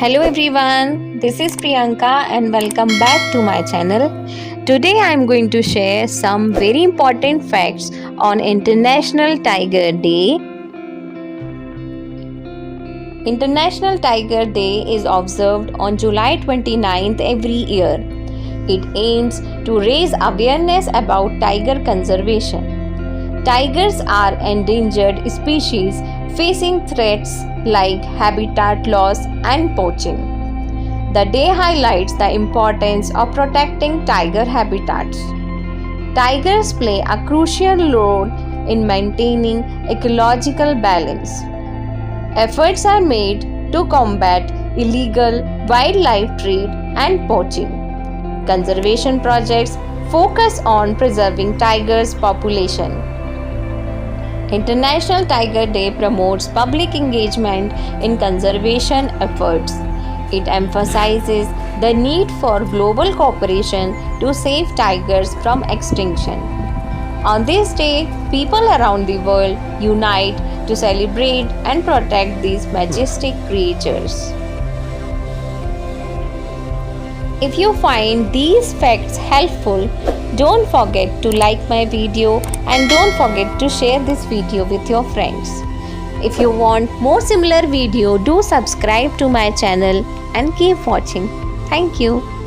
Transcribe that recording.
Hello everyone, this is Priyanka and welcome back to my channel. Today I am going to share some very important facts on International Tiger Day. International Tiger Day is observed on July 29th every year. It aims to raise awareness about tiger conservation. Tigers are endangered species facing threats like habitat loss and poaching. The day highlights the importance of protecting tiger habitats. Tigers play a crucial role in maintaining ecological balance. Efforts are made to combat illegal wildlife trade and poaching. Conservation projects focus on preserving tigers' population. International Tiger Day promotes public engagement in conservation efforts. It emphasizes the need for global cooperation to save tigers from extinction. On this day, people around the world unite to celebrate and protect these majestic creatures. If you find these facts helpful, don't forget to like my video and don't forget to share this video with your friends. If you want more similar video, do subscribe to my channel and keep watching. Thank you.